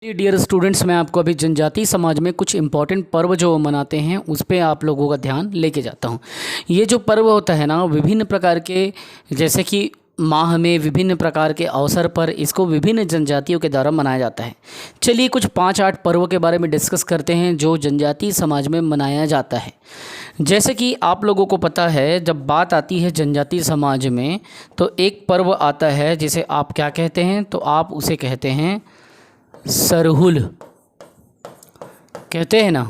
Dear students, मैं आपको अभी जनजातीय समाज में कुछ इम्पॉर्टेंट पर्व जो मनाते हैं उस पे आप लोगों का ध्यान लेके जाता हूँ। ये जो पर्व होता है ना, विभिन्न प्रकार के, जैसे कि माह में विभिन्न प्रकार के अवसर पर इसको विभिन्न जनजातियों के द्वारा मनाया जाता है। चलिए कुछ 5-8 पर्वों के बारे में डिस्कस करते हैं जो जनजातीय समाज में मनाया जाता है। जैसे कि आप लोगों को पता है, जब बात आती है जनजातीय समाज में तो एक पर्व आता है जिसे आप क्या कहते हैं, तो आप उसे कहते हैं सरहुल, कहते हैं ना।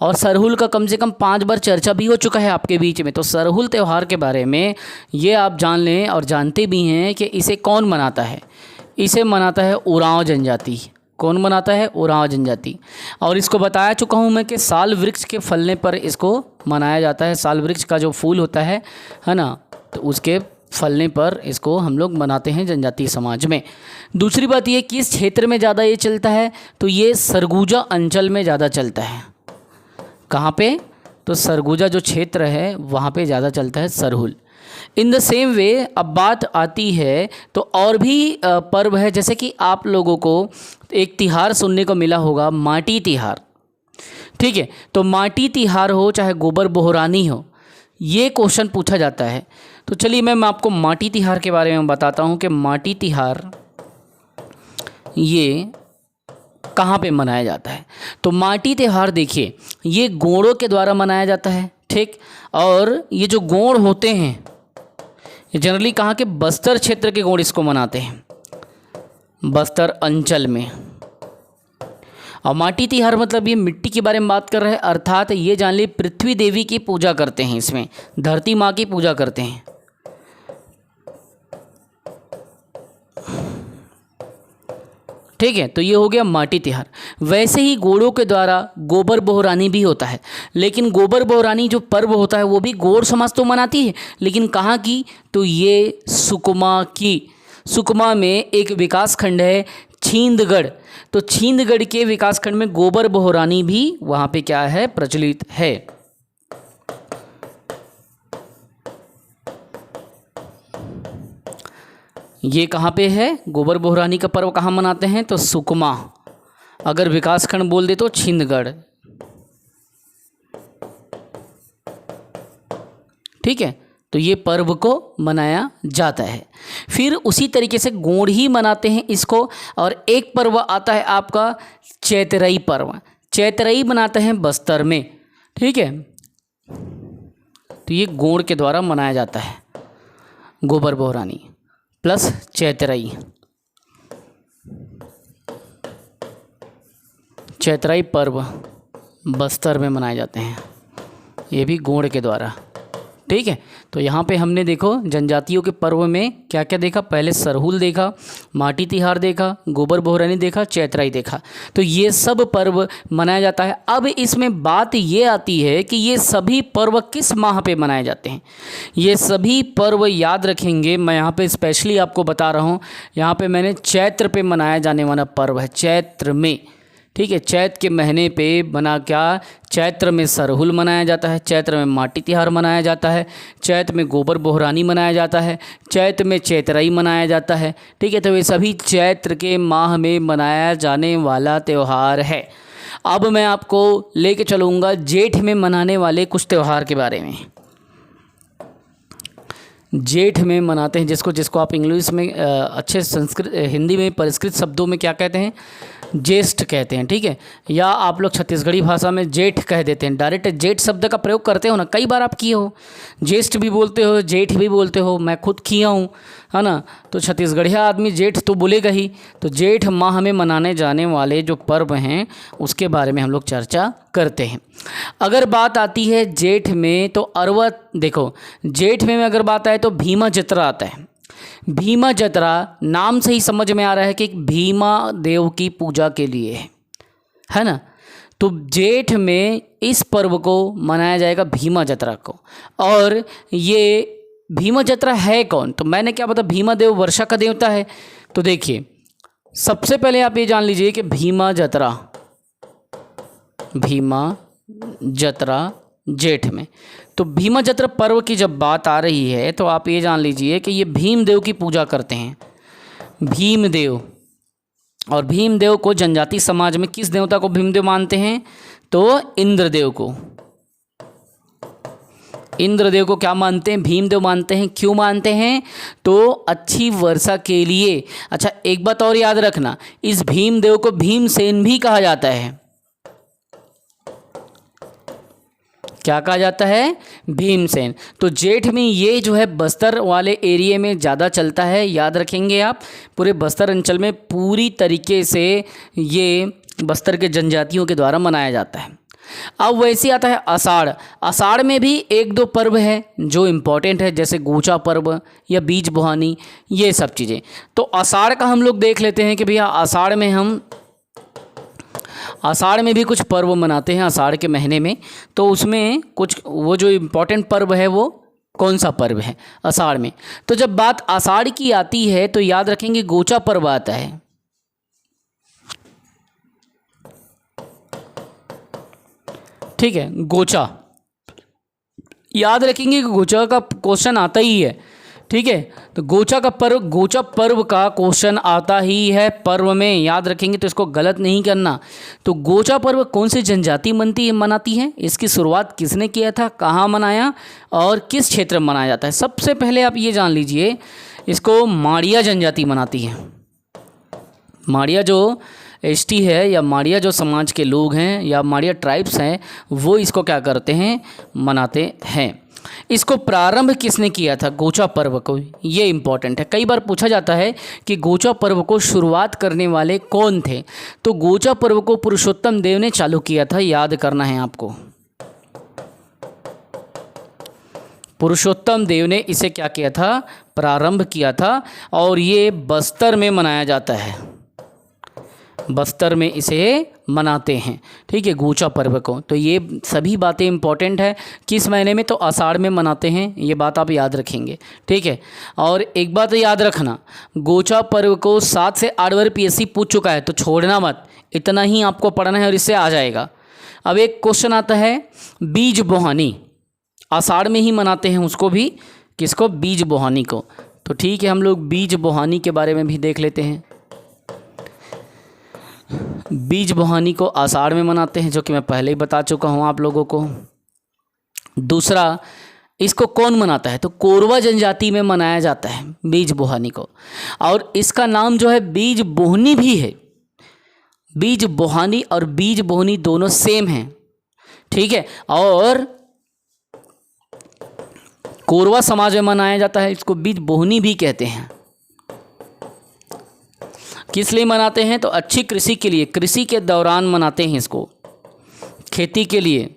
और सरहुल का कम से कम 5 बार चर्चा भी हो चुका है आपके बीच में। तो सरहुल त्यौहार के बारे में ये आप जान लें और जानते भी हैं कि इसे कौन मनाता है। इसे मनाता है उरांव जनजाति। कौन मनाता है? उरांव जनजाति। और इसको बताया चुका हूँ मैं कि साल वृक्ष के फलने पर इसको मनाया जाता है। साल वृक्ष का जो फूल होता है ना, तो उसके फलने पर इसको हम लोग मनाते हैं जनजातीय समाज में। दूसरी बात ये, किस क्षेत्र में ज़्यादा ये चलता है, तो ये सरगुजा अंचल में ज़्यादा चलता है। कहाँ पे? तो सरगुजा जो क्षेत्र है वहाँ पे ज़्यादा चलता है Sarhul. In the same way अब बात आती है तो और भी पर्व है, जैसे कि आप लोगों को एक तिहार सुनने को मिला होगा, माटी तिहार। ठीक है, तो माटी तिहार हो चाहे गोबर बोहरानी हो, ये क्वेश्चन पूछा जाता है। तो चलिए मैं आपको माटी तिहार के बारे में बताता हूँ कि माटी तिहार ये कहाँ पे मनाया जाता है। तो माटी त्यौहार देखिए, ये गोंड़ों के द्वारा मनाया जाता है। ठीक, और ये जो गोंड़ होते हैं ये जनरली कहाँ के? बस्तर क्षेत्र के गोंड़ इसको मनाते हैं, बस्तर अंचल में। और माटी तिहार मतलब ये मिट्टी के बारे में बात कर रहे हैं, अर्थात ये जान ली पृथ्वी देवी की पूजा करते हैं, इसमें धरती माँ की पूजा करते हैं। ठीक है, तो ये हो गया माटी तिहार। वैसे ही गोड़ों के द्वारा गोबर बोहरानी भी होता है, लेकिन गोबर बोहरानी जो पर्व होता है वो भी गोड़ समाज तो मनाती है, लेकिन कहाँ की? तो ये सुकमा की। सुकमा में एक विकास खंड है छींदगढ़। तो छींदगढ़ के विकास खंड में गोबर बोहरानी भी वहाँ पे क्या है? प्रचलित है। ये कहाँ पे है? गोबर बोहरानी का पर्व कहाँ मनाते हैं? तो सुकमा। अगर विकास खंड बोल दे तो छिंदगढ़। ठीक है, तो ये पर्व को मनाया जाता है। फिर उसी तरीके से गोंड़ ही मनाते हैं इसको। और एक पर्व आता है आपका चैतरई पर्व। चैतरई मनाते हैं बस्तर में। ठीक है, तो ये गोंड़ के द्वारा मनाया जाता है, गोबर बोहरानी प्लस चैतरई। चैतरई पर्व बस्तर में मनाए जाते हैं, ये भी गोंड़ के द्वारा। ठीक है, तो यहाँ पे हमने देखो जनजातियों के पर्व में क्या क्या देखा। पहले सरहुल देखा, माटी तिहार देखा, गोबर बोहरानी देखा, चैतरई देखा। तो ये सब पर्व मनाया जाता है। अब इसमें बात ये आती है कि ये सभी पर्व किस माह पे मनाए जाते हैं। ये सभी पर्व याद रखेंगे, मैं यहाँ पे स्पेशली आपको बता रहा हूँ। यहाँ पे मैंने चैत्र पे मनाया जाने वाला पर्व है, चैत्र में। ठीक है, चैत्र के महीने पे बना क्या? चैत्र में सरहुल मनाया जाता है, चैत्र में माटी तिहार मनाया जाता है, चैत्र में गोबर बोहरानी मनाया जाता है, चैत्र में चैतरई मनाया जाता है। ठीक है, तो ये सभी चैत्र के माह में मनाया जाने वाला त्यौहार है। अब मैं आपको लेके चलूँगा जेठ में मनाने वाले कुछ त्यौहार के बारे में। जेठ में मनाते हैं जिसको जिसको आप इंग्लिश में अच्छे संस्कृत हिंदी में परिष्कृत शब्दों में क्या कहते हैं? ज्येष्ठ कहते हैं। ठीक है, या आप लोग छत्तीसगढ़ी भाषा में जेठ कह देते हैं। डायरेक्ट जेठ शब्द का प्रयोग करते हो ना, कई बार आप किए हो। ज्येष्ठ भी बोलते हो, जेठ भी बोलते हो, मैं खुद किया हूँ, है ना। तो छत्तीसगढ़िया आदमी जेठ तो बोलेगा ही। तो जेठ माह में मनाने जाने वाले जो पर्व हैं उसके बारे में हम लोग चर्चा करते हैं। अगर बात आती है जेठ में तो अरवा, देखो जेठ में अगर बात आए तो भीमा जतरा आता है। भीमा जतरा नाम से ही समझ में आ रहा है कि भीमा देव की पूजा के लिए है ना। तो जेठ में इस पर्व को मनाया जाएगा, भीमा जतरा को। और ये भीमा जतरा है कौन? तो मैंने क्या पता, भीमा देव वर्षा का देवता है। तो देखिए सबसे पहले आप ये जान लीजिए कि भीमा जतरा जेठ में। तो भीमा जतरा पर्व की जब बात आ रही है तो आप ये जान लीजिए कि ये भीमदेव की पूजा करते हैं। भीमदेव और भीमदेव को जनजाति समाज में किस देवता को भीमदेव मानते हैं? तो इंद्रदेव को। इंद्रदेव को क्या मानते हैं? भीमदेव मानते हैं। क्यों मानते हैं? तो अच्छी वर्षा के लिए। अच्छा, एक बात और याद रखना, इस भीमदेव को भीमसेन भी कहा जाता है। क्या कहा जाता है? भीमसेन। तो जेठ में ये जो है बस्तर वाले एरिया में ज़्यादा चलता है, याद रखेंगे आप। पूरे बस्तर अंचल में पूरी तरीके से ये बस्तर के जनजातियों के द्वारा मनाया जाता है। अब वैसे आता है आषाढ़। आषाढ़ में भी एक दो पर्व है जो इम्पोर्टेंट है, जैसे गोचा पर्व या बीज बुहानी, ये सब चीज़ें। तो आषाढ़ का हम लोग देख लेते हैं कि भैया आषाढ़ में भी कुछ पर्व मनाते हैं आषाढ़ के महीने में। तो उसमें कुछ वो जो इम्पोर्टेंट पर्व है वो कौन सा पर्व है आषाढ़ में? तो जब बात आषाढ़ की आती है तो याद रखेंगे गोचा पर्व आता है। ठीक है, गोचा याद रखेंगे कि गोचा का क्वेश्चन आता ही है। ठीक है, तो गोचा पर्व का क्वेश्चन आता ही है पर्व में, याद रखेंगे तो इसको गलत नहीं करना। तो गोचा पर्व कौन सी जनजाति मनाती है? इसकी शुरुआत किसने किया था? कहाँ मनाया और किस क्षेत्र में मनाया जाता है? सबसे पहले आप ये जान लीजिए, इसको माड़िया जनजाति मनाती है। माड़िया जो एसटी है या माड़िया जो समाज के लोग हैं या माड़िया ट्राइब्स हैं, वो इसको क्या करते हैं? मनाते हैं। इसको प्रारंभ किसने किया था गोचा पर्व को? ये इम्पॉर्टेंट है, कई बार पूछा जाता है कि गोचा पर्व को शुरुआत करने वाले कौन थे? तो गोचा पर्व को पुरुषोत्तम देव ने चालू किया था, याद करना है आपको। पुरुषोत्तम देव ने इसे क्या किया था? प्रारंभ किया था। और ये बस्तर में मनाया जाता है, बस्तर में इसे मनाते हैं। ठीक है, गोचा पर्व को। तो ये सभी बातें इंपॉर्टेंट है। किस महीने में? तो आषाढ़ में मनाते हैं, ये बात आप याद रखेंगे। ठीक है, और एक बात याद रखना, गोचा पर्व को 7 से 8 बार पीएससी पूछ चुका है, तो छोड़ना मत, इतना ही आपको पढ़ना है और इससे आ जाएगा। अब एक क्वेश्चन आता है बीज बोहानी, आषाढ़ में ही मनाते हैं उसको भी, किसको? बीज बोहानी को। तो ठीक है, हम लोग बीज बोहानी के बारे में भी देख लेते हैं। बीज बोहानी को आषाढ़ में मनाते हैं, जो कि मैं पहले ही बता चुका हूँ आप लोगों को। दूसरा, इसको कौन मनाता है? तो कोरवा जनजाति में मनाया जाता है बीज बोहानी को। और इसका नाम जो है बीज बोहनी भी है। बीज बोहानी और बीज बोहनी दोनों सेम हैं। ठीक है, और कोरवा समाज में मनाया जाता है, इसको बीज बोहनी भी कहते हैं। किस लिए मनाते हैं? तो अच्छी कृषि के लिए, कृषि के दौरान मनाते हैं इसको, खेती के लिए।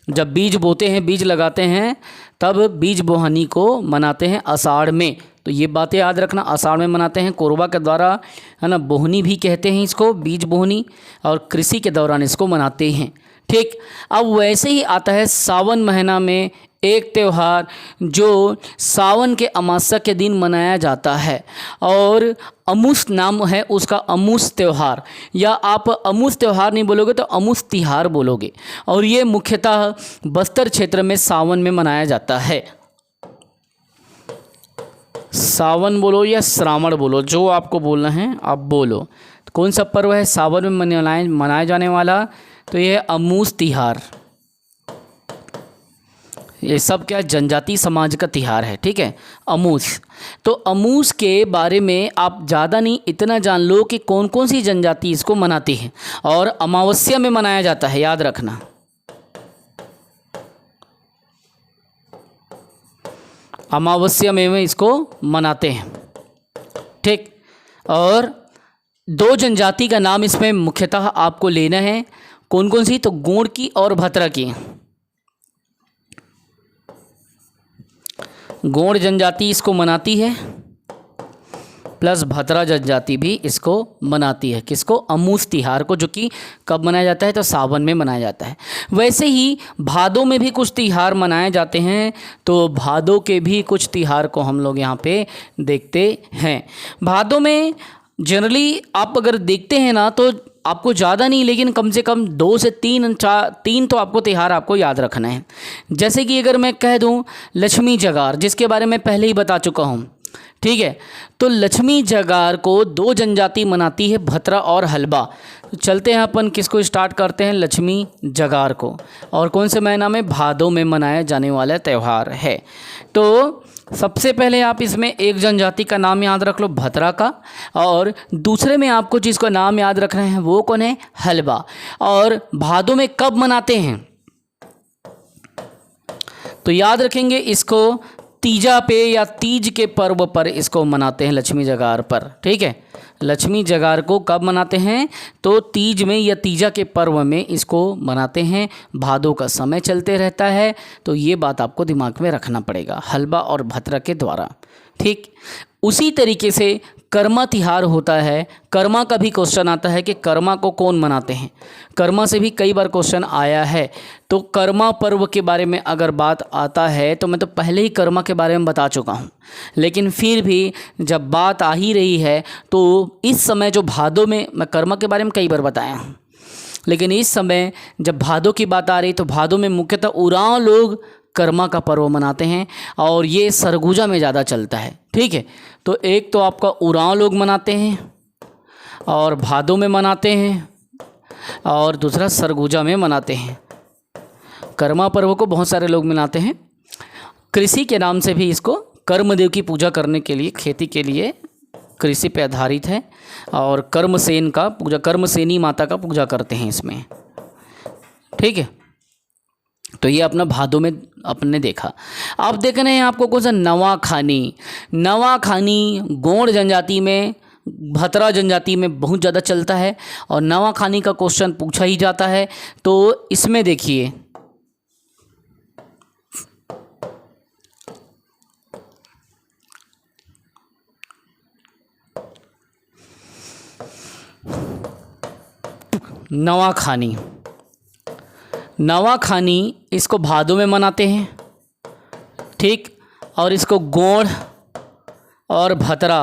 जब बीज बोते हैं, बीज लगाते हैं, तब बीज बोहानी को मनाते हैं आषाढ़ में। तो ये बातें याद रखना, आषाढ़ में मनाते हैं, कोरबा के द्वारा, है ना, बोहनी भी कहते हैं इसको, बीज बोहनी, और कृषि के दौरान इसको मनाते हैं। ठीक, अब वैसे ही आता है सावन महीना में एक त्यौहार जो सावन के अमावस्या के दिन मनाया जाता है, और अमुस नाम है उसका, अमुस त्यौहार, या आप अमुस त्यौहार नहीं बोलोगे तो अमुस तिहार बोलोगे। और ये मुख्यतः बस्तर क्षेत्र में सावन में मनाया जाता है। सावन बोलो या श्रावण बोलो, जो आपको बोलना है आप बोलो। तो कौन सा पर्व है सावन में मनाया जाने वाला? तो ये अमूस तिहार। ये सब क्या जनजाति समाज का तिहार है। ठीक है, अमूस। तो अमूस के बारे में आप ज़्यादा नहीं, इतना जान लो कि कौन कौन सी जनजाति इसको मनाती है, और अमावस्या में मनाया जाता है, याद रखना। अमावस्या में इसको मनाते हैं। ठीक, और 2 जनजाति का नाम इसमें मुख्यतः आपको लेना है। कौन कौन सी? तो गोंड की और भतरा की। गोंड जनजाति इसको मनाती है, प्लस भतरा जनजाति भी इसको मनाती है। किसको? अमूस तिहार को, जो कि कब मनाया जाता है? तो सावन में मनाया जाता है। वैसे ही भादों में भी कुछ तिहार मनाए जाते हैं, तो भादों के भी कुछ तिहार को हम लोग यहाँ पे देखते हैं। भादों में जनरली आप अगर देखते हैं ना, तो आपको ज़्यादा नहीं, लेकिन कम से कम 2 से 3 तो आपको त्यौहार आपको याद रखना है। जैसे कि अगर मैं कह दूं लक्ष्मी जगार, जिसके बारे में पहले ही बता चुका हूं, ठीक है। तो लक्ष्मी जगार को दो जनजाति मनाती है, भतरा और हलबा। तो चलते हैं अपन किसको स्टार्ट करते हैं, लक्ष्मी जगार को। और कौन से महीना में, भादों में मनाया जाने वाला त्यौहार है। तो सबसे पहले आप इसमें एक जनजाति का नाम याद रख लो, भतरा का, और दूसरे में आपको जिसका नाम याद रखना है वो कौन है, हलबा। और भादों में कब मनाते हैं, तो याद रखेंगे इसको तीजा पे या तीज के पर्व पर इसको मनाते हैं, लक्ष्मी जगार पर। ठीक है, लक्ष्मी जगार को कब मनाते हैं, तो तीज में या तीजा के पर्व में इसको मनाते हैं। भादों का समय चलते रहता है, तो ये बात आपको दिमाग में रखना पड़ेगा, हलबा और भतरा के द्वारा। ठीक, उसी तरीके से कर्मा तिहार होता है। कर्मा का भी क्वेश्चन आता है कि कर्मा को कौन मनाते हैं, कर्मा से भी कई बार क्वेश्चन आया है। तो कर्मा पर्व के बारे में अगर बात आता है तो मैं तो पहले ही कर्मा के बारे में बता चुका हूँ, लेकिन फिर भी जब बात आ ही रही है तो इस समय जो भादों में, मैं कर्मा के बारे में कई बार बताया हूँ, लेकिन इस समय जब भादों की बात आ रही तो भादों में मुख्यतः उरांव लोग कर्मा का पर्व मनाते हैं, और ये सरगुजा में ज़्यादा चलता है। ठीक है, तो एक तो आपका उरांव लोग मनाते हैं और भादों में मनाते हैं, और दूसरा सरगुजा में मनाते हैं। कर्मा पर्व को बहुत सारे लोग मनाते हैं। कृषि के नाम से भी इसको कर्मदेव की पूजा करने के लिए, खेती के लिए कृषि पे आधारित है, और कर्मसेन का पूजा, कर्मसेनी माता का पूजा करते हैं इसमें। ठीक है, तो ये अपना भादों में अपने देखा। अब देख रहे हैं आपको कौन सा, नवाखानी। नवाखानी गोंड जनजाति में, भतरा जनजाति में बहुत ज़्यादा चलता है, और नवाखानी का क्वेश्चन पूछा ही जाता है। तो इसमें देखिए, नवाखानी, नवाखानी इसको भादों में मनाते हैं। ठीक, और इसको गोंड और भतरा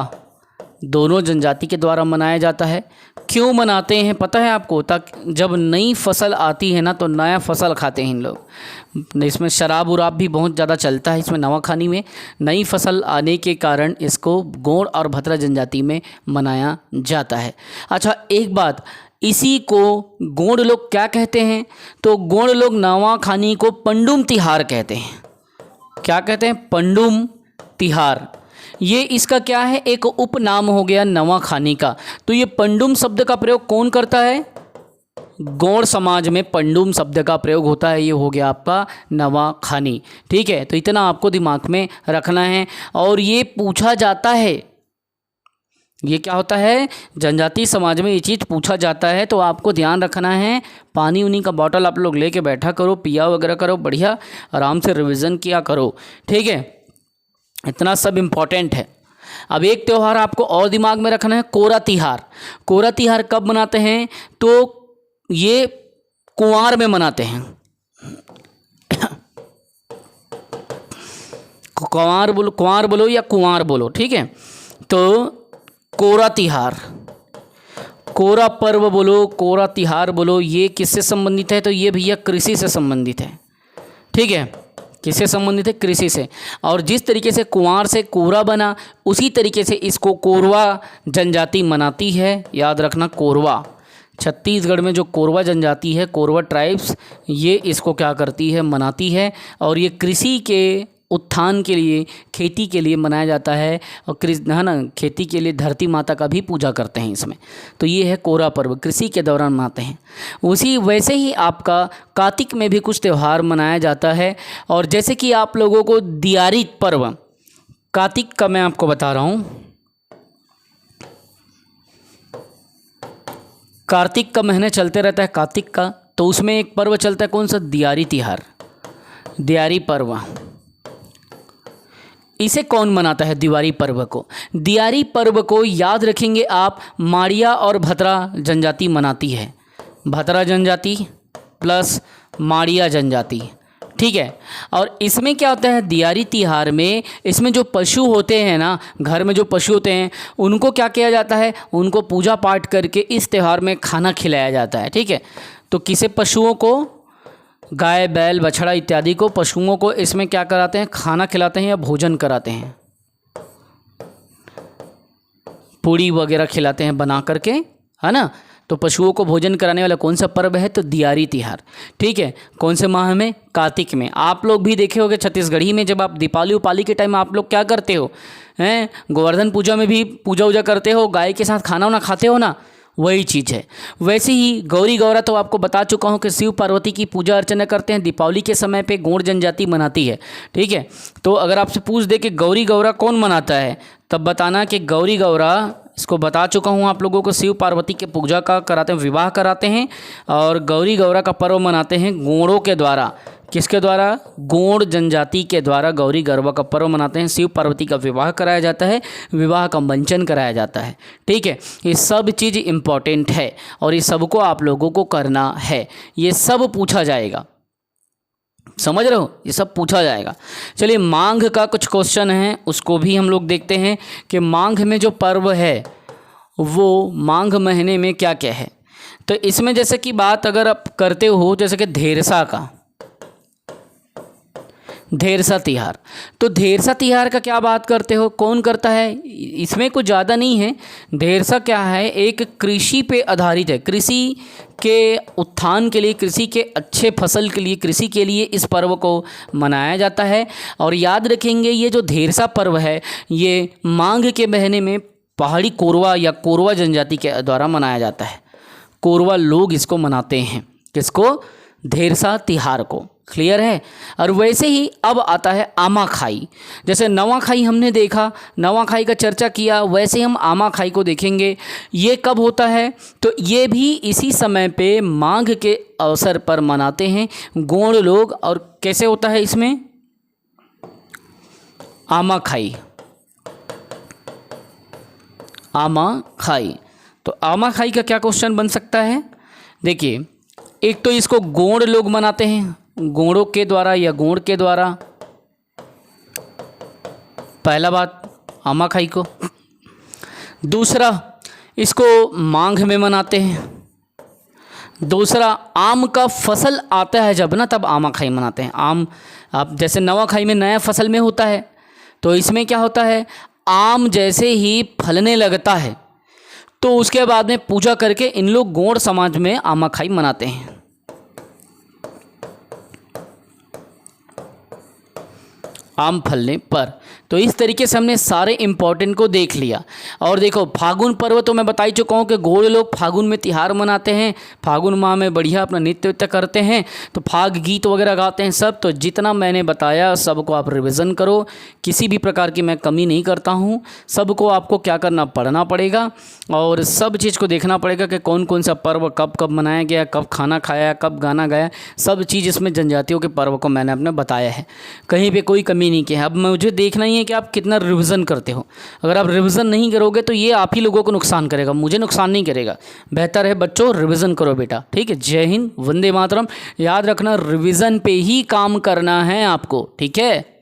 दोनों जनजाति के द्वारा मनाया जाता है। क्यों मनाते हैं पता है आपको, ताकि जब नई फसल आती है ना तो नया फसल खाते हैं इन लोग। इसमें शराब उराब भी बहुत ज़्यादा चलता है इसमें, नवाखानी में नई फसल आने के कारण इसको गोंड और भतरा जनजाति में मनाया जाता है। अच्छा, एक बात, इसी को गोंड लोग क्या कहते हैं, तो गोंड लोग नवाखानी को पंडुम तिहार कहते हैं। क्या कहते हैं, पंडुम तिहार। ये इसका क्या है, एक उपनाम हो गया नवाखानी का। तो ये पंडुम शब्द का प्रयोग कौन करता है, गोंड समाज में पंडुम शब्द का प्रयोग होता है। ये हो गया आपका नवाखानी। ठीक है, तो इतना आपको दिमाग में रखना है। और ये पूछा जाता है, ये क्या होता है, जनजाति समाज में ये चीज़ पूछा जाता है, तो आपको ध्यान रखना है। पानी उनी का बॉटल आप लोग लेके बैठा करो, पिया वगैरह करो, बढ़िया आराम से रिवीजन किया करो। ठीक है, इतना सब इम्पॉर्टेंट है। अब एक त्यौहार आपको और दिमाग में रखना है, कोरा तिहार। कोरा तिहार कब मनाते हैं, तो ये कुंवार में मनाते हैं। कुंवार बोलो या कुंवार बोलो। ठीक है, तो कोरा तिहार, कोरा पर्व बोलो, कोरा तिहार बोलो, ये किससे संबंधित है, तो ये भैया कृषि से संबंधित है। ठीक है, किससे संबंधित है, कृषि से। और जिस तरीके से कुंवार से कोरा बना, उसी तरीके से इसको कोरवा जनजाति मनाती है। याद रखना, कोरवा, छत्तीसगढ़ में जो कोरवा जनजाति है, कोरवा ट्राइब्स, ये इसको क्या करती है, मनाती है। और ये कृषि के उत्थान के लिए, खेती के लिए मनाया जाता है, और है ना, खेती के लिए धरती माता का भी पूजा करते हैं इसमें। तो ये है कोरा पर्व, कृषि के दौरान मनाते हैं। उसी वैसे ही आपका कार्तिक में भी कुछ त्यौहार मनाया जाता है। और जैसे कि आप लोगों को दियारी पर्व, कार्तिक का मैं आपको बता रहा हूँ, कार्तिक का महीने चलते रहता है कार्तिक का, तो उसमें एक पर्व चलता है कौन सा, दियारी तिहार, दियारी पर्व। इसे कौन मनाता है, दिवाली पर्व को। दियारी पर्व को याद रखेंगे आप, माड़िया और भतरा जनजाति मनाती है। भतरा जनजाति प्लस माड़िया जनजाति। ठीक है, और इसमें क्या होता है, दियारी तिहार में इसमें जो पशु होते हैं ना, घर में जो पशु होते हैं, उनको क्या किया जाता है, उनको पूजा पाठ करके इस त्यौहार में खाना खिलाया जाता है। ठीक है, तो किसे, पशुओं को, गाय बैल बछड़ा इत्यादि को, पशुओं को इसमें क्या कराते हैं, खाना खिलाते हैं या भोजन कराते हैं। पूड़ी वगैरह खिलाते हैं बना करके, है ना। तो पशुओं को भोजन कराने वाला कौन सा पर्व है, तो दियारी तिहार। ठीक है, कौन से माह में, कार्तिक में। आप लोग भी देखे होंगे छत्तीसगढ़ी में जब आप दीपावली उपाली के टाइम आप लोग क्या करते हो, हैं, गोवर्धन पूजा में भी पूजा वूजा करते हो, गाय के साथ खाना वाना खाते हो ना, वही चीज़ है। वैसे ही गौरी गौरा तो आपको बता चुका हूँ कि शिव पार्वती की पूजा अर्चना करते हैं, दीपावली के समय पे गोंड जनजाति मनाती है। ठीक है, तो अगर आपसे पूछ दे कि गौरी गौरा कौन मनाता है, तब बताना कि गौरी गौरा, इसको बता चुका हूँ आप लोगों को, शिव पार्वती के पूजा का कराते हैं, विवाह कराते हैं, और गौरी गौरा का पर्व मनाते हैं गोंडों के द्वारा। किसके द्वारा, गोंड जनजाति के द्वारा गौरी गौरा का पर्व मनाते हैं। शिव पार्वती का विवाह कराया जाता है, विवाह का मंचन कराया जाता है। ठीक है, ये सब चीज़ इम्पॉर्टेंट है और ये सबको आप लोगों को करना है। ये सब पूछा जाएगा, समझ रहे हो, ये सब पूछा जाएगा। चलिए, माघ का कुछ क्वेश्चन है, उसको भी हम लोग देखते हैं कि माघ में जो पर्व है वो माघ महीने में क्या क्या है। तो इसमें जैसे कि बात अगर आप करते हो, जैसे कि धेरसा का, धेरसा तिहार, तो धेरसा तिहार का क्या बात करते हो, कौन करता है। इसमें कुछ ज़्यादा नहीं है। धेरसा क्या है, एक कृषि पे आधारित है, कृषि के उत्थान के लिए, कृषि के अच्छे फसल के लिए, कृषि के लिए इस पर्व को मनाया जाता है। और याद रखेंगे, ये जो धेरसा पर्व है ये माघ के महीने में पहाड़ी कोरवा या कोरवा जनजाति के द्वारा मनाया जाता है। कोरवा लोग इसको मनाते हैं, किसको, धेरसा तिहार को। क्लियर है। और वैसे ही अब आता है आमाखाई। जैसे नवाखाई हमने देखा, नवाखाई का चर्चा किया, वैसे हम आमाखाई को देखेंगे। ये कब होता है, तो ये भी इसी समय पे माघ के अवसर पर मनाते हैं गोंड लोग। और कैसे होता है इसमें, आमाखाई, आमाखाई। तो आमाखाई का क्या क्वेश्चन बन सकता है, देखिए, एक तो इसको गोंड लोग मनाते हैं, गोंडों के द्वारा या गोंड के द्वारा, पहला बात आमाखाई को। दूसरा, इसको माघ में मनाते हैं। दूसरा, आम का फसल आता है जब ना, तब आमाखाई मनाते हैं। आम, आप जैसे नवाखाई में नया फसल में होता है, तो इसमें क्या होता है, आम जैसे ही फलने लगता है तो उसके बाद में पूजा करके इन लोग गोंड समाज में आमाखाई मनाते हैं। आम फलने पर। तो इस तरीके से हमने सारे इम्पॉर्टेंट को देख लिया। और देखो, फागुन पर्व तो मैं बता ही चुका हूँ कि गोंड लोग फागुन में तिहार मनाते हैं, फागुन माह में बढ़िया अपना नृत्य वृत्य करते हैं, तो फाग गीत वगैरह गाते हैं सब। तो जितना मैंने बताया सबको आप रिवीजन करो, किसी भी प्रकार की मैं कमी नहीं करता हूँ। सबको आपको क्या करना, पढ़ना पड़ेगा और सब चीज़ को देखना पड़ेगा कि कौन कौन सा पर्व कब कब मनाया गया, कब खाना खाया, कब गाना गाया, सब चीज़ इसमें जनजातियों के पर्व को मैंने अपने बताया है, कहीं पर कोई कमी नहीं की है। अब मुझे देखना ही है कि आप कितना रिवीजन करते हो। अगर आप रिवीजन नहीं करोगे तो ये आप ही लोगों को नुकसान करेगा, मुझे नुकसान नहीं करेगा। बेहतर है बच्चों रिवीजन करो बेटा, ठीक है। जय हिंद, वंदे मातरम। याद रखना, रिवीजन पे ही काम करना है आपको, ठीक है।